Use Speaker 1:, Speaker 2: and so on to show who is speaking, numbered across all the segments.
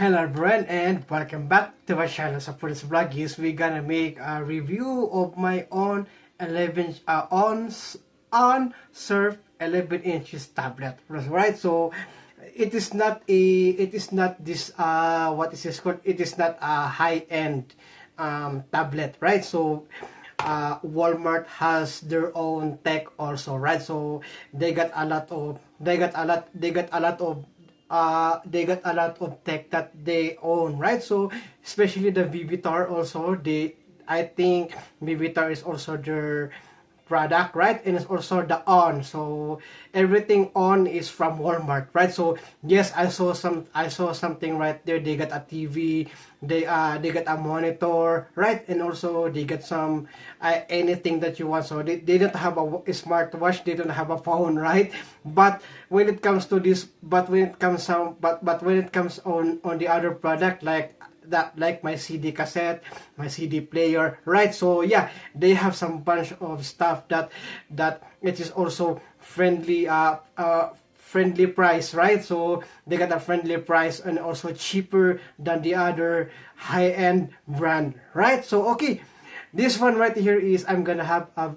Speaker 1: Hello everyone and welcome back to my channel. So for this vlog is we're gonna make a review of my own 11 on Surf 11 inches tablet. Right? So it is not this what is this called? It is not a high-end tablet, right? So Walmart has their own tech also, right? So they got a lot of tech that they own, right? So especially the Vivitar also, I think Vivitar is also their product, right? And it's also the On. So everything On is from Walmart, right? So yes, I saw something right there. They got a TV, they got a monitor, right? And also they got some anything that you want. So they don't have a smartwatch, they don't have a phone, right? But when it comes to this, but when it comes on the other product like my CD cassette, my CD player, right? So yeah, they have some bunch of stuff that it is also friendly price, right? So they got a friendly price and also cheaper than the other high-end brand, right? So okay, this one right here is I'm gonna have a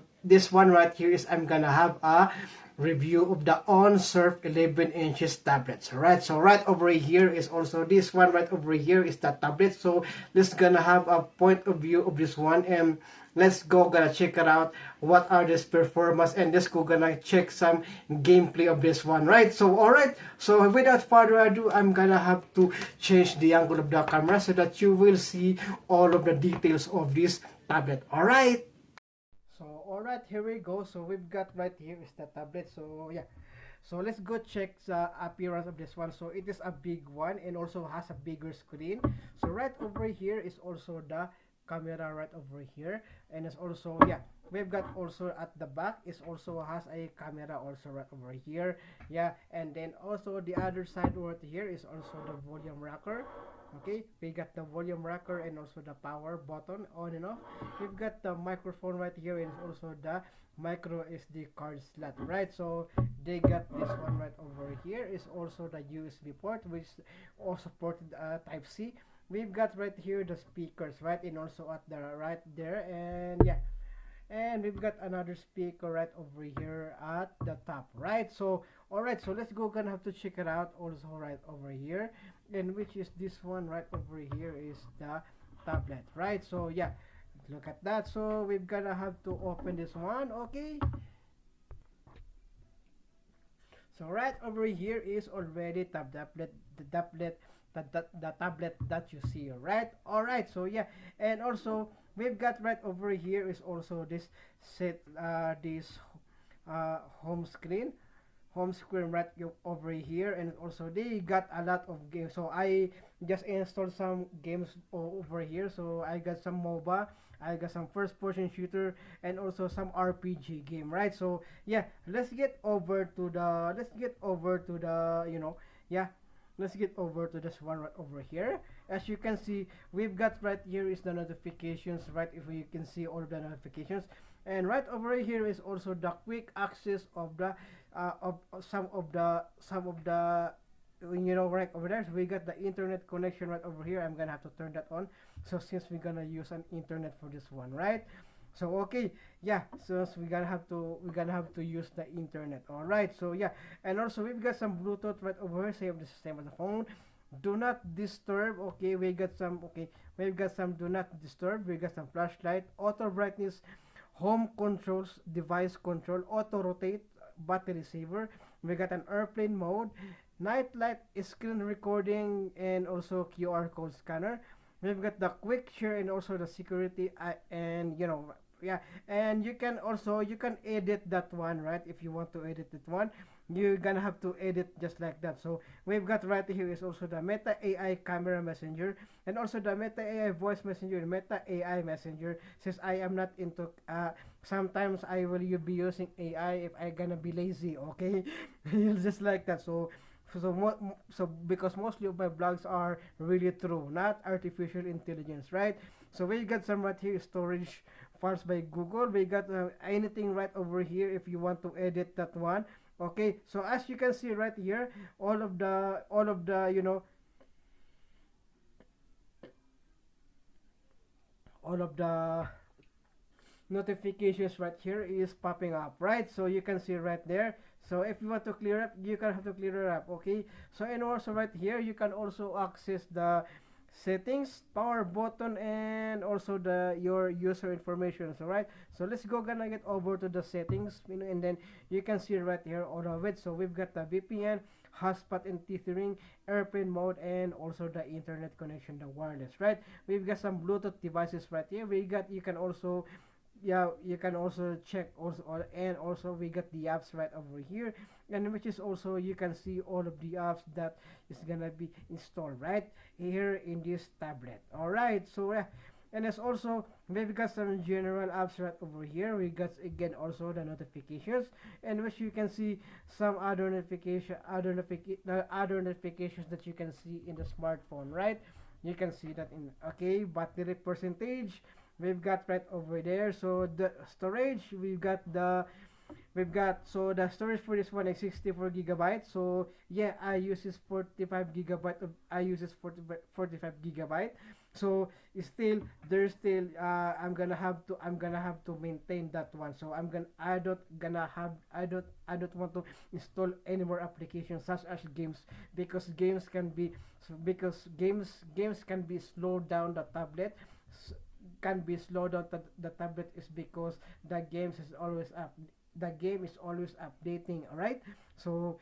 Speaker 1: review of the On Surf 11 inches tablets. Right, so right over here is also this one. Right over here is the tablet. So let's gonna have a point of view of this one, and let's go gonna check it out. What are this performance, and let's go gonna check some gameplay of this one. Right, so all right. So without further ado, I'm gonna have to change the angle of the camera so that you will see all of the details of this tablet. All right. So alright, here we go. So we've got right here is the tablet. So yeah, so let's go check the appearance of this one. So it is a big one and also has a bigger screen. So right over here is also the camera right over here, and it's also, yeah, we've got also at the back is also has a camera also right over here. Yeah, and then also the other side right here is also the volume rocker. Okay, we got the volume rocker and also the power button on and off. We've got the microphone right here and also the micro SD card slot, right? So they got this one right over here is also the USB port, which also supported type C. We've got right here the speakers, right, and also at the right there, and yeah, and we've got another speaker right over here at the top, right? So all right, so let's go, gonna have to check it out also right over here, and which is this one right over here is the tablet, right? So yeah, look at that. So we're gonna have to open this one. Okay, so right over here is already the tablet that you see, right? All right, so yeah, and also we've got right over here is also this this home screen right over here, and also they got a lot of games. So I just installed some games over here. So I got some MOBA, I got some first person shooter, and also some RPG game, right? So yeah, let's get over to the yeah, let's get over to this one right over here. As you can see, we've got right here is the notifications, right? If you can see all of the notifications, and right over here is also the quick access of the of some of the right over there. So we got the internet connection right over here. I'm gonna have to turn that on, so since we're gonna use an internet for this one, right? So okay, yeah, so we're gonna have to use the internet. All right, so yeah, and also we've got some Bluetooth right over here, same the same as the phone. Do not disturb. Okay, we've got some do not disturb. We got some flashlight, auto brightness, home controls, device control, auto rotate, battery saver. We got an airplane mode, night light, screen recording, and also QR code scanner. We've got the quick share and also the security, and yeah, and you can edit that one, right? If you want to edit that one, you're gonna have to edit just like that. So we've got right here is also the Meta AI camera messenger, and also the Meta AI voice messenger, Meta AI messenger. Since I am not into sometimes I will be using AI if I gonna be lazy, okay? Just like that. So because mostly of my blogs are really true, not artificial intelligence, right? So we got some right here storage files by Google. We got anything right over here if you want to edit that one. Okay, so as you can see right here, all of the all of the notifications right here is popping up, right? So you can see right there. So if you want to clear up, you can have to clear it up, okay? So and also right here you can also access the settings, power button, and also the your user information. So right, so let's go gonna get over to the settings, and then you can see right here all of it. So we've got the VPN, hotspot and tethering, airplane mode, and also the internet connection, the wireless, right? We've got some Bluetooth devices right here. We got, you can also, yeah, you can also check also, and also we got the apps right over here, and which is also you can see all of the apps that is gonna be installed right here in this tablet. All right, so yeah, and there's also we've got some general apps right over here. We got again also the notifications, and which you can see some other notifications that you can see in the smartphone, right? You can see that in, okay, battery percentage we've got right over there. So the storage, we've got, so the storage for this one is 64 gigabytes. So yeah, I use this 45 gigabyte of, I use this 45 gigabyte. So it's still, there's still I'm gonna have to maintain that one. So I don't want to install any more applications such as games, because games can be, so because games can be slowed down the tablet, can be slowed down the tablet is because the games is always up, the game is always updating. All right, so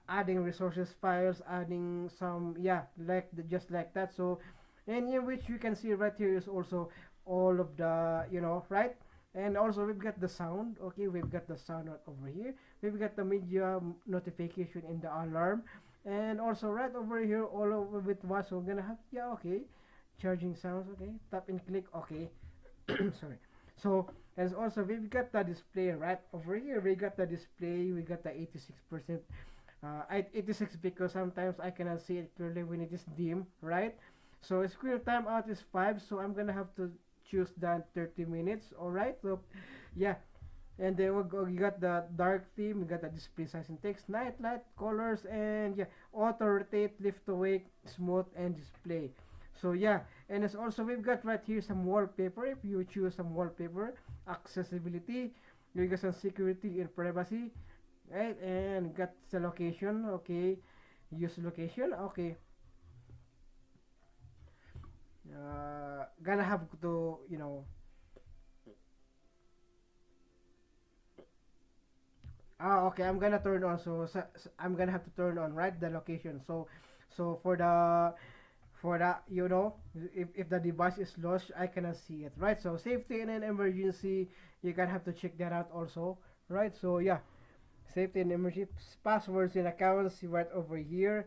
Speaker 1: adding resources files, adding some, yeah, like just like that. So and in which you can see right here is also all of the, right, and also we've got the sound. Okay, we've got the sound right over here. We've got the media notification in the alarm, and also right over here all over with what, so we're gonna have, yeah, okay, charging sounds, okay, tap and click, okay. Sorry. So and also we've got the display right over here. We got the display, we got the 86%, 86 because sometimes I cannot see it clearly when it is dim, right? So screen timeout is 5, so I'm gonna have to choose that 30 minutes. All right, so yeah, and then we got the dark theme, we got the display size and text, night light, colors, and yeah, auto rotate, lift awake, smooth, and display. So yeah, and it's also we've got right here some wallpaper. If you choose some wallpaper, accessibility, you got some security and privacy, right? And got the location, okay, use location, okay. Gonna have to, okay, I'm gonna turn on. So I'm gonna have to turn on, right, the location. So for that, if the device is lost, I cannot see it, right? So safety and an emergency, you can have to check that out also, right? So yeah, safety and emergency, passwords and accounts right over here,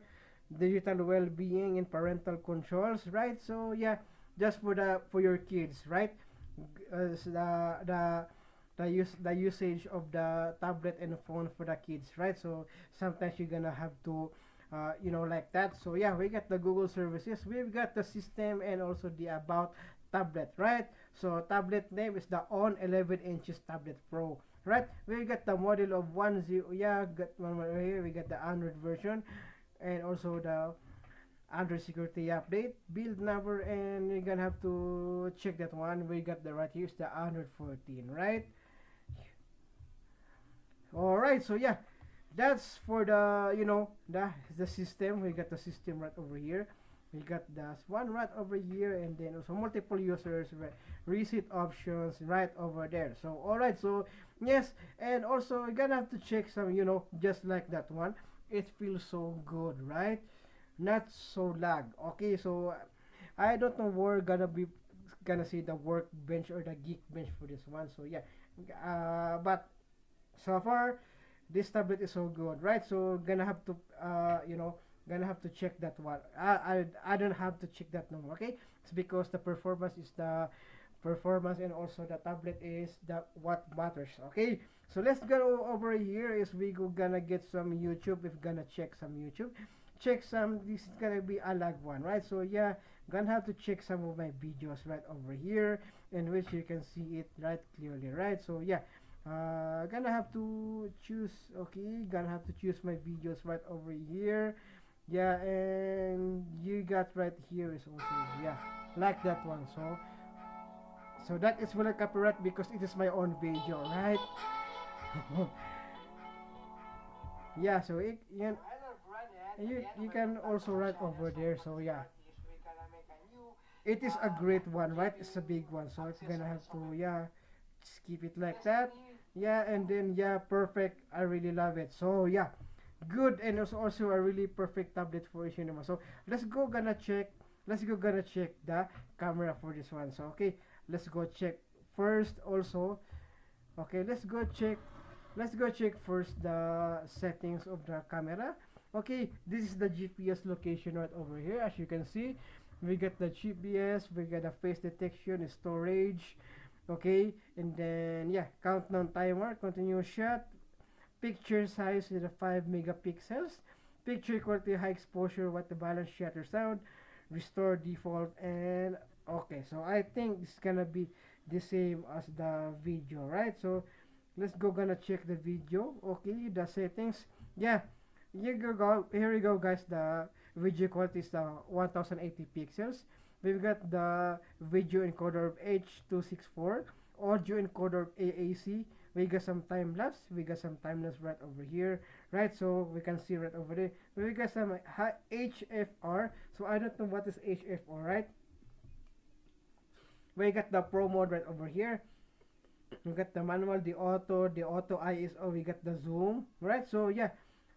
Speaker 1: digital well-being and parental controls, right? So yeah, just for the, for your kids, right? So the usage of the tablet and the phone for the kids, right? So sometimes you're gonna have to, like that. So yeah, we got the Google services, we've got the system, and also the about tablet, right? So tablet name is the ONN 11 inches tablet Pro, right? We got the model of 10, yeah, got one more here. We got the Android version, and also the Android security update, build number, and you're gonna have to check that one. We got the right here is the Android 14, right? All right, so yeah, that's for the, the system. We got the system right over here. We got the one right over here, and then also multiple users, right, reset options right over there. So all right, so yes, and also we're gonna have to check some, just like that one. It feels so good, right? Not so lag. Okay, so I don't know where gonna see the workbench or the geek bench for this one. So yeah, but so far this tablet is so good, right? So gonna have to, gonna have to check that one. I don't have to check that no more, okay? It's because the performance is the performance, and also the tablet is the what matters, okay? So let's go over here. Is we go gonna get some YouTube. If gonna check some YouTube, check some, this is gonna be a lag one, right? So yeah, gonna have to check some of my videos right over here, in which you can see it right clearly, right? So yeah, gonna have to choose, okay, gonna have to choose my videos right over here. Yeah, and you got right here is also, yeah, like that one. So So that is really copyright because it is my own video, right? Yeah, so you can also write over there. So yeah, it is a great one, right? It's a big one, so it's gonna have to, yeah, just keep it like that. Yeah, and then yeah, perfect. I really love it. So yeah, good, and it's also a really perfect tablet for cinema. So let's go gonna check the camera for this one. So okay, let's go check first also. Okay, let's go check first the settings of the camera. Okay, this is the GPS location right over here. As you can see, we got the GPS, we got the face detection, storage. Okay, and then yeah, countdown timer, continuous shot, picture size is a 5 megapixels, picture quality, high exposure, what the balance, shutter sound, restore default, and okay, so I think it's gonna be the same as the video, right? So let's go gonna check the video. Okay, the settings, yeah, here we go guys. The video quality is the 1080 pixels. We've got the video encoder of H264, audio encoder of AAC. We got some time lapse, we got some time lapse right over here, right? So we can see right over there, we got some HFR. So I don't know what is HFR, right? We got the pro mode right over here. We got the manual, the auto ISO, we got the zoom, right? So yeah,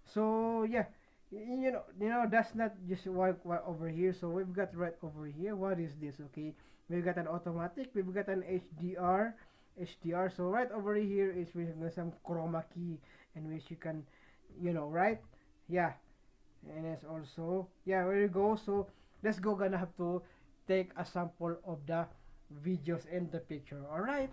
Speaker 1: so yeah, that's not just one over here. So we've got right over here, what is this? Okay, we've got an automatic, we've got an HDR. So right over here is with some chroma key, in which you can, right? Yeah, and it's also, yeah, there you go. So let's go gonna have to take a sample of the videos and the picture. All right.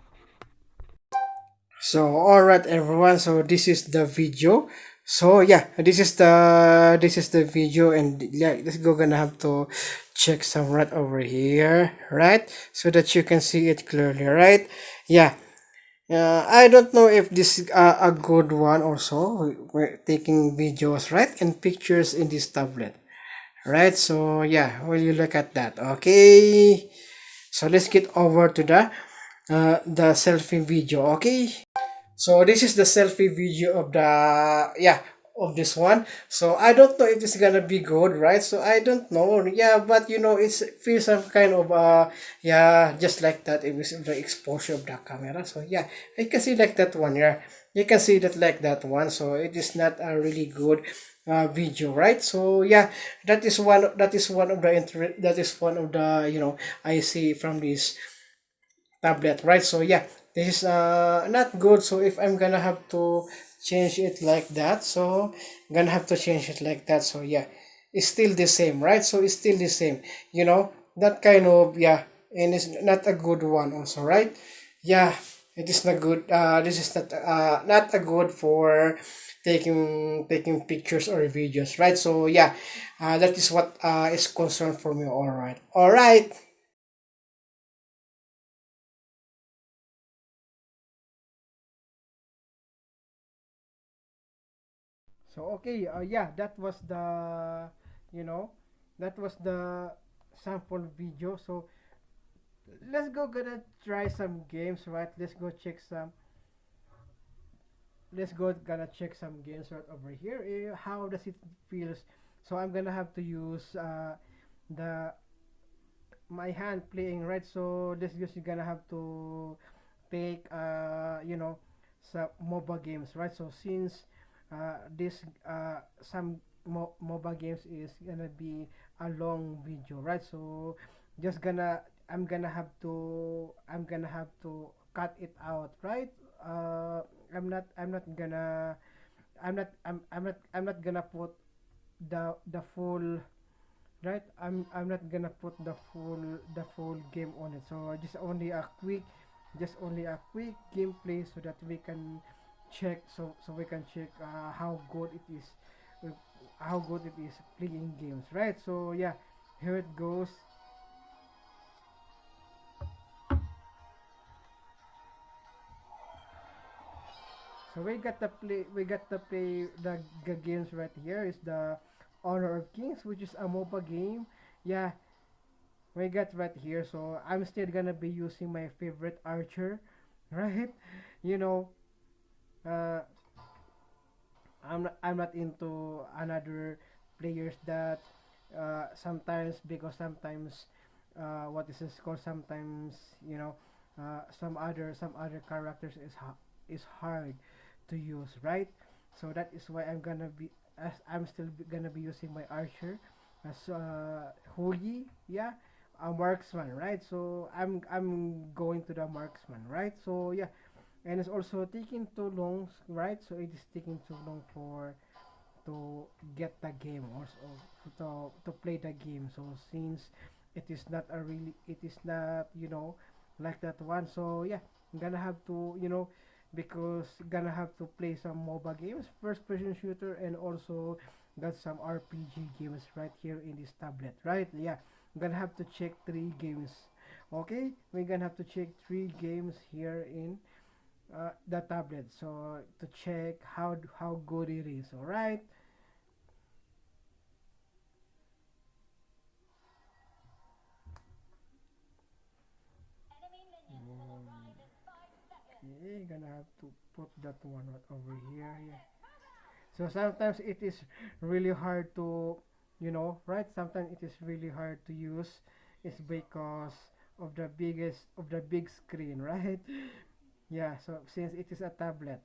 Speaker 1: So alright everyone, so this is the video. So yeah, this is the video, and yeah, let's go gonna have to check some right over here, right? So that you can see it clearly, right? Yeah. I don't know if this is a good one also. We're taking videos, right? And pictures in this tablet. Right? So yeah, will you look at that? Okay. So let's get over to the selfie video, okay? So this is the selfie video of the, yeah, of this one. So I don't know if it's gonna be good, right? So I don't know. Yeah, but it's feels some kind of yeah, just like that. It was the exposure of the camera. So yeah, I can see like that one. Yeah, you can see that like that one. So it is not a really good video, right? So yeah, that is one of the that is one of the I see from this tablet, right? So yeah, this is not good. So if I'm gonna have to change it like that, so I'm gonna have to change it like that. So yeah, it's still the same, right? So it's still the same, that kind of, yeah, and it's not a good one also, right? Yeah, it is not good. This is not a good for taking pictures or videos, right? So yeah, that is what is concerned for me. All right. So okay, yeah, you know, that was the sample video. So let's go gonna try some games, right? Let's go gonna check some games right over here. How does it feels? So I'm gonna have to use the my hand playing, right? So this is gonna have to take some MOBA games, right? So since this some MOBA games is gonna be a long video, right? So just gonna I'm gonna have to cut it out, right? I'm not gonna I'm not gonna put the full, right. I'm not gonna put the full game on it. So just only a quick gameplay, so that we can check, so we can check uh, how good it is playing games, right? So yeah, here it goes. So we got to play the games right here. Is the Honor of Kings, which is a MOBA game. Yeah, we got right here. So I'm still gonna be using my favorite archer, right? You know, uh, I'm not into another players that sometimes, because sometimes what is this called, sometimes some other characters is hard to use, right? So that is why I'm still gonna be using my archer as Hoyi, yeah, a marksman, right? So I'm going to the marksman, right? So yeah, and it's also taking too long, right? So it is taking too long for to get the game, also to play the game. So since it is not, like that one. So yeah, I'm gonna have to, because gonna have to play some mobile games, first person shooter, and also got some RPG games right here in this tablet, right? Yeah, I'm gonna have to check 3 games. Okay, we're gonna have to check 3 games here in the tablet, so to check how good it is. All right. Okay, gonna have to put that one right over here. Yeah. So sometimes it is really hard to, right? Sometimes it is really hard to use. It's because of the big screen, right? Yeah. So since it is a tablet.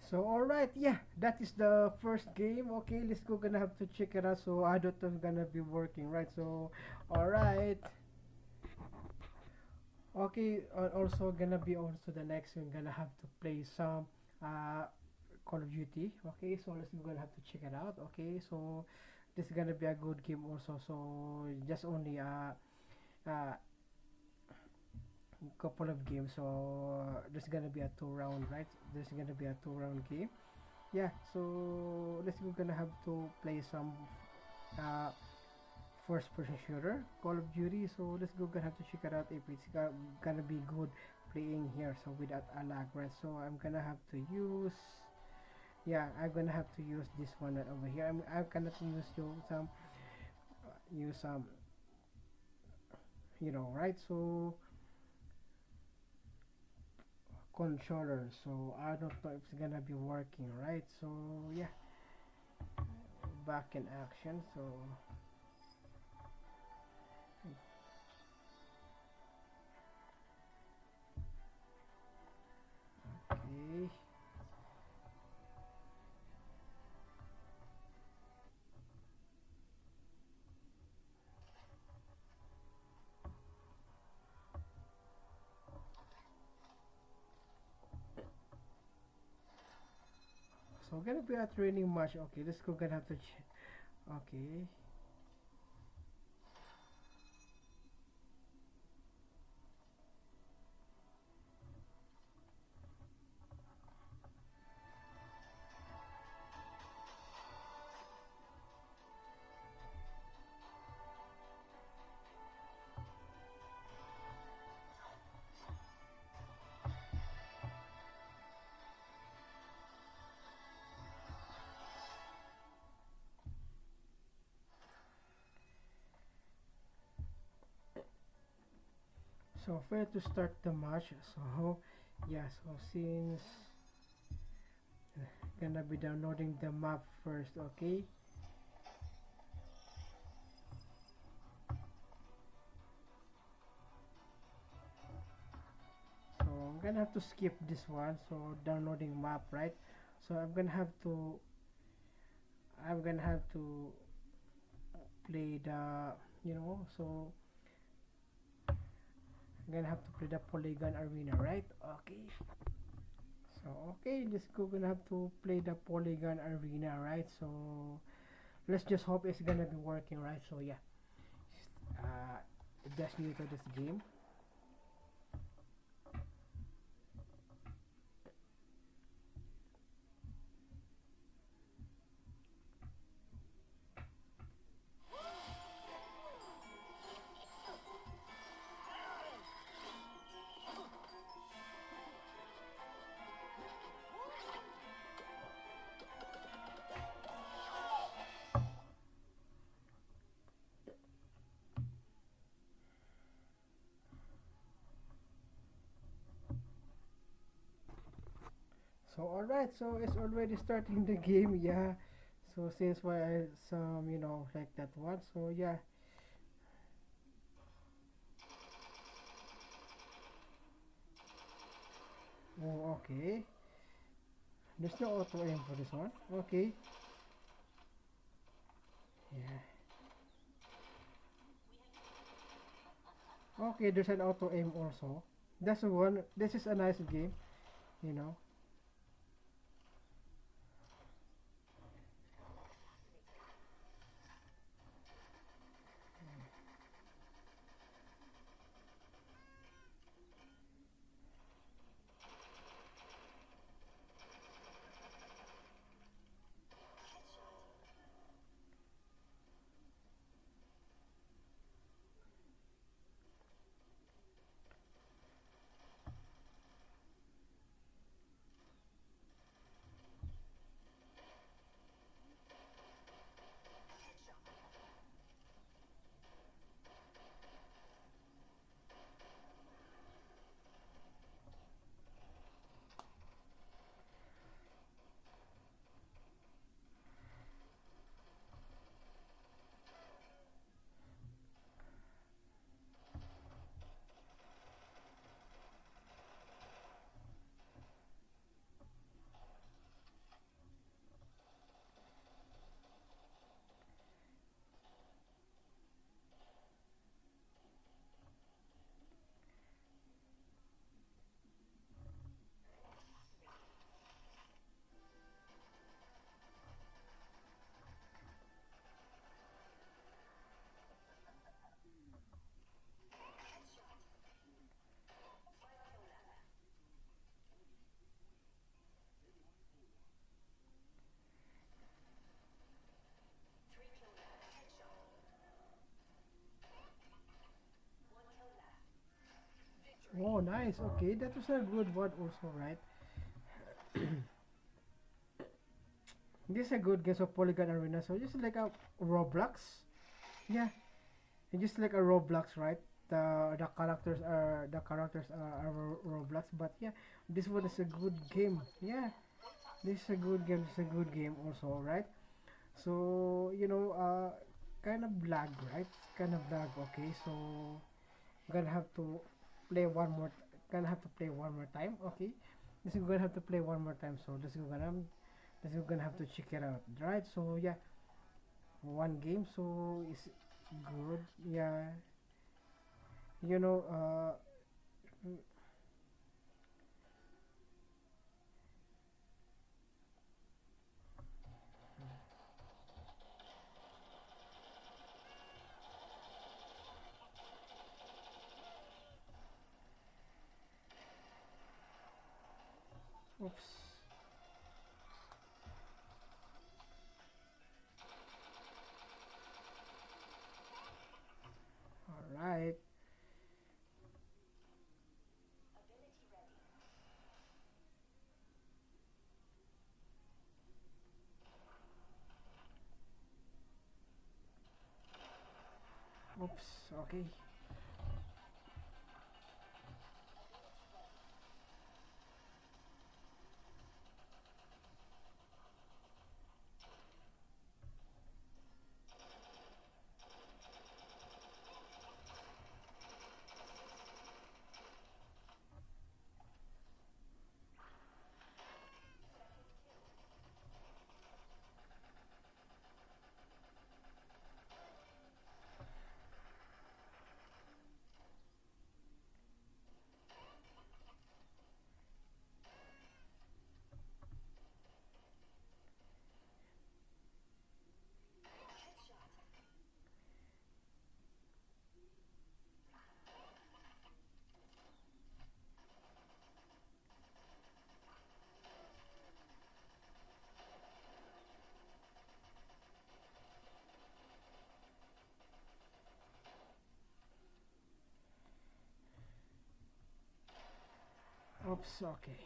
Speaker 1: So alright, yeah, that is the first game. Okay, let's go. Gonna have to check it out. So I don't know if gonna be working, right? So alright. Okay, also gonna be also the next one. Gonna have to play some uh Call of Duty. Okay, so let's go. Gonna have to check it out. Okay, so this is gonna be a good game also. So just only uh couple of games. So there's gonna be a 2 round, right? There's gonna be a 2 round game. Yeah, so let's go. Gonna have to play some uh first person shooter Call of Duty. So let's go. Gonna have to check it out if it's gonna be good playing here, so without a lag, right? So I'm gonna have to use, yeah, I'm gonna have to use this one right over here. I'm gonna use some right? So controller, so I don't know if it's gonna be working, right? So yeah, back in action. So okay, so gonna be a training match. Okay, let's go. Gonna have to okay. So where to start the match? So yeah, so since gonna be downloading the map first, okay? So I'm gonna have to skip this one. So downloading map, right? So I'm gonna have to play the so I'm gonna have to play the polygon arena, right? Okay. So okay, let's go. Gonna have to play the polygon arena, right? So let's just hope it's gonna be working, right? So yeah, uh, just new to this game. So alright, so it's already starting the game, yeah. So since why I some like that one, so yeah. Oh, okay. There's no auto aim for this one. Okay. Yeah. Okay, there's an auto aim also. That's the one. This is a nice game, you know. Oh, nice. Okay, that was a good one also, right? This is a good game of Polygon Arena. So just like a Roblox. Yeah, it's just like a Roblox, right? The characters are Roblox, but yeah, this one is a good game. Yeah, this is a good game. This is a good game also, right? So kind of lag, right? Kind of lag. Okay, so gonna have to play one more. Gonna have to play one more time. Okay, this is gonna have to play one more time. So this is gonna have to check it out, right? So yeah, one game. So it's good. Yeah, you know. Oops. All right. Oops. Okay. Oops. Okay.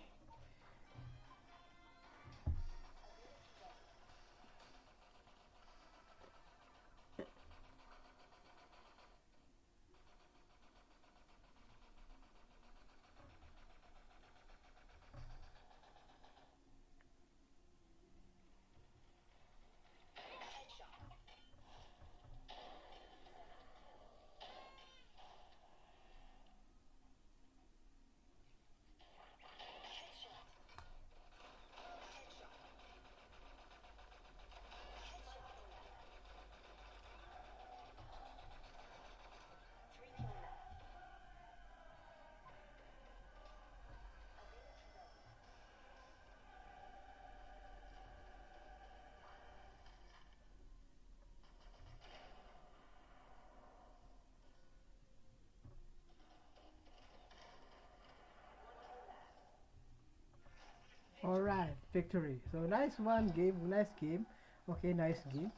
Speaker 1: All right. Victory. So nice one game. Nice game. Okay. Nice game.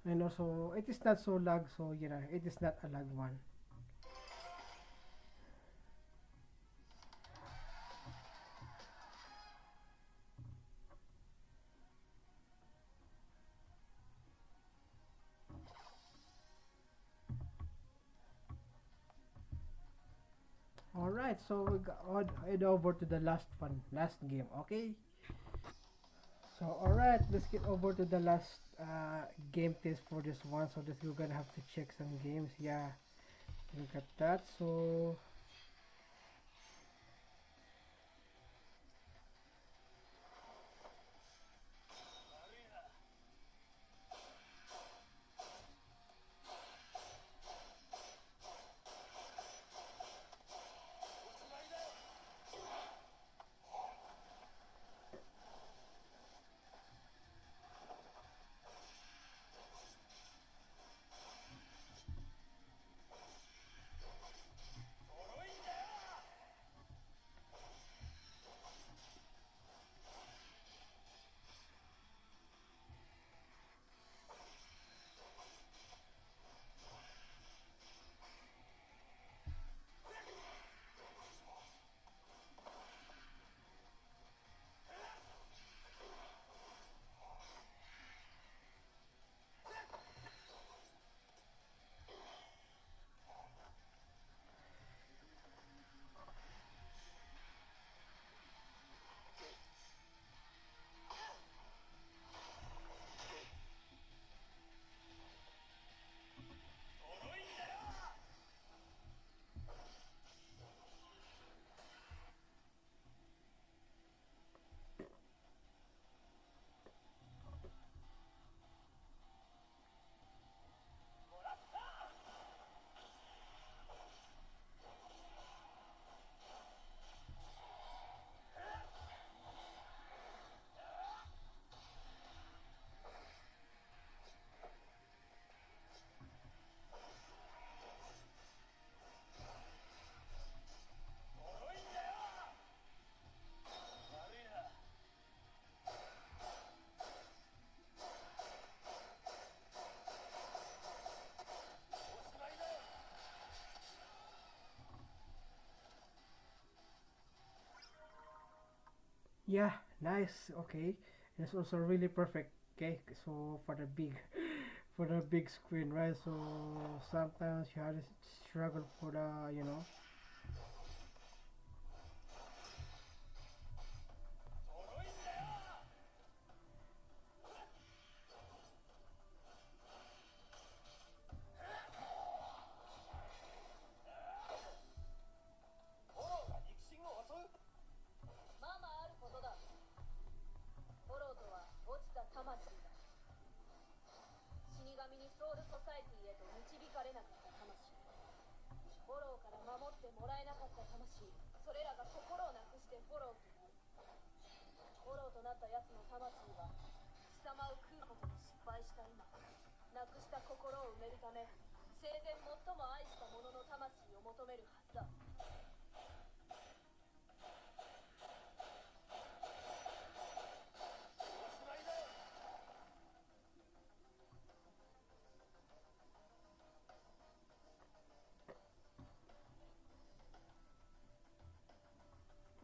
Speaker 1: And also, it is not so lag. So it is not a lag one. All right. So we head over to the last one. Last game. Okay. So alright, let's get over to the last game test for this one. So this we're gonna have to check some games. Yeah, look at that. So Yeah, nice. Okay, it's also really perfect. Okay, so for the big screen, right? So sometimes you have to struggle for the, you know.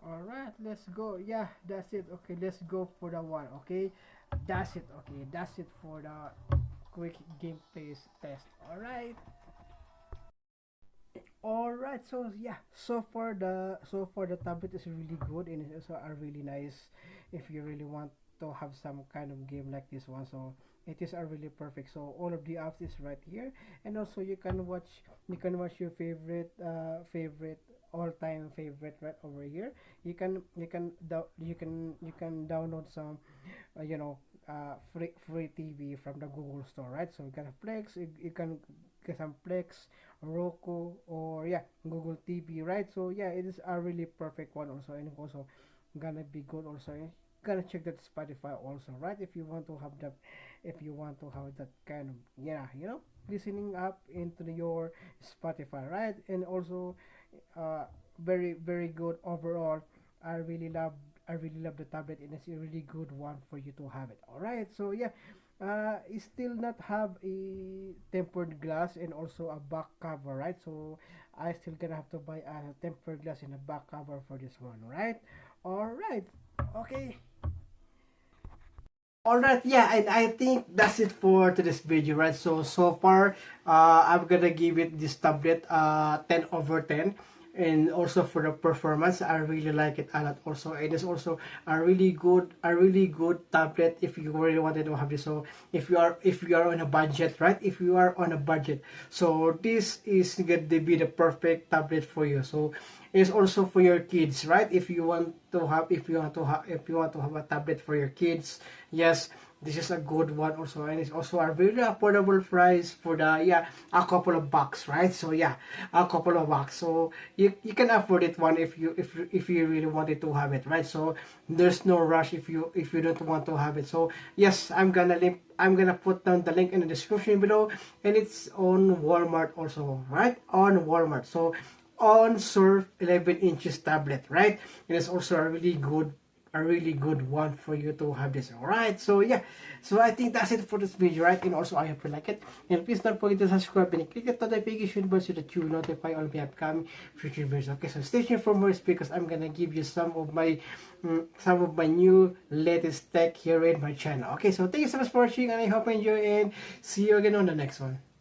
Speaker 1: All right, let's go. Yeah, that's it. Okay, let's go for the one. Okay, that's it. Okay, that's it for the quick gameplay test. All right. All right. So yeah, so far the tablet is really good and it's also a really nice if you really want to have some kind of game like this one. So it is a really perfect. So all of the apps is right here, and also you can watch your favorite all-time favorite right over here. You can download some you know free TV from the Google Store, right? So you can have Plex, you can get some Plex, Roku, or yeah, Google TV, right? So yeah, it is a really perfect one also, and also gonna be good also. Gonna check that Spotify also, right? If you want to have that kind of yeah, you know, listening up into your Spotify, right? And also, uh, very good overall. I really love I really love the tablet and it's a really good one for you to have it. All right, so yeah, it still not have a tempered glass and also a back cover, right? So I still gonna have to buy a tempered glass and a back cover for this one, right? All right, okay. All right, yeah, and I think that's it for today's video, right? So far, I'm gonna give it this tablet 10 over 10. And also for the performance, I really like it a lot also. It is also a really good tablet if you really wanted to have this. So if you are on a budget, right? If you are on a budget, so this is going to be the perfect tablet for you. So it's also for your kids, right? If you want to have a tablet for your kids, yes, this is a good one also, and it's also a really affordable price for the yeah a couple of bucks, right? So yeah, a couple of bucks. So you can afford it one if you really wanted to have it, right? So there's no rush if you don't want to have it. So yes, I'm gonna put down the link in the description below, and it's on Walmart also, right? On Walmart. So on Surf 11 inches tablet, right? And it's also a really good one for you to have this. All right, so yeah, so I think that's it for this video, right? And also I hope you like it, and please don't forget to subscribe and click the notification bell so that you will notify all my upcoming future videos. Okay, so stay tuned for more because I'm gonna give you some of my new latest tech here in my channel. Okay, so thank you so much for watching, and I hope you enjoy, and see you again on the next one.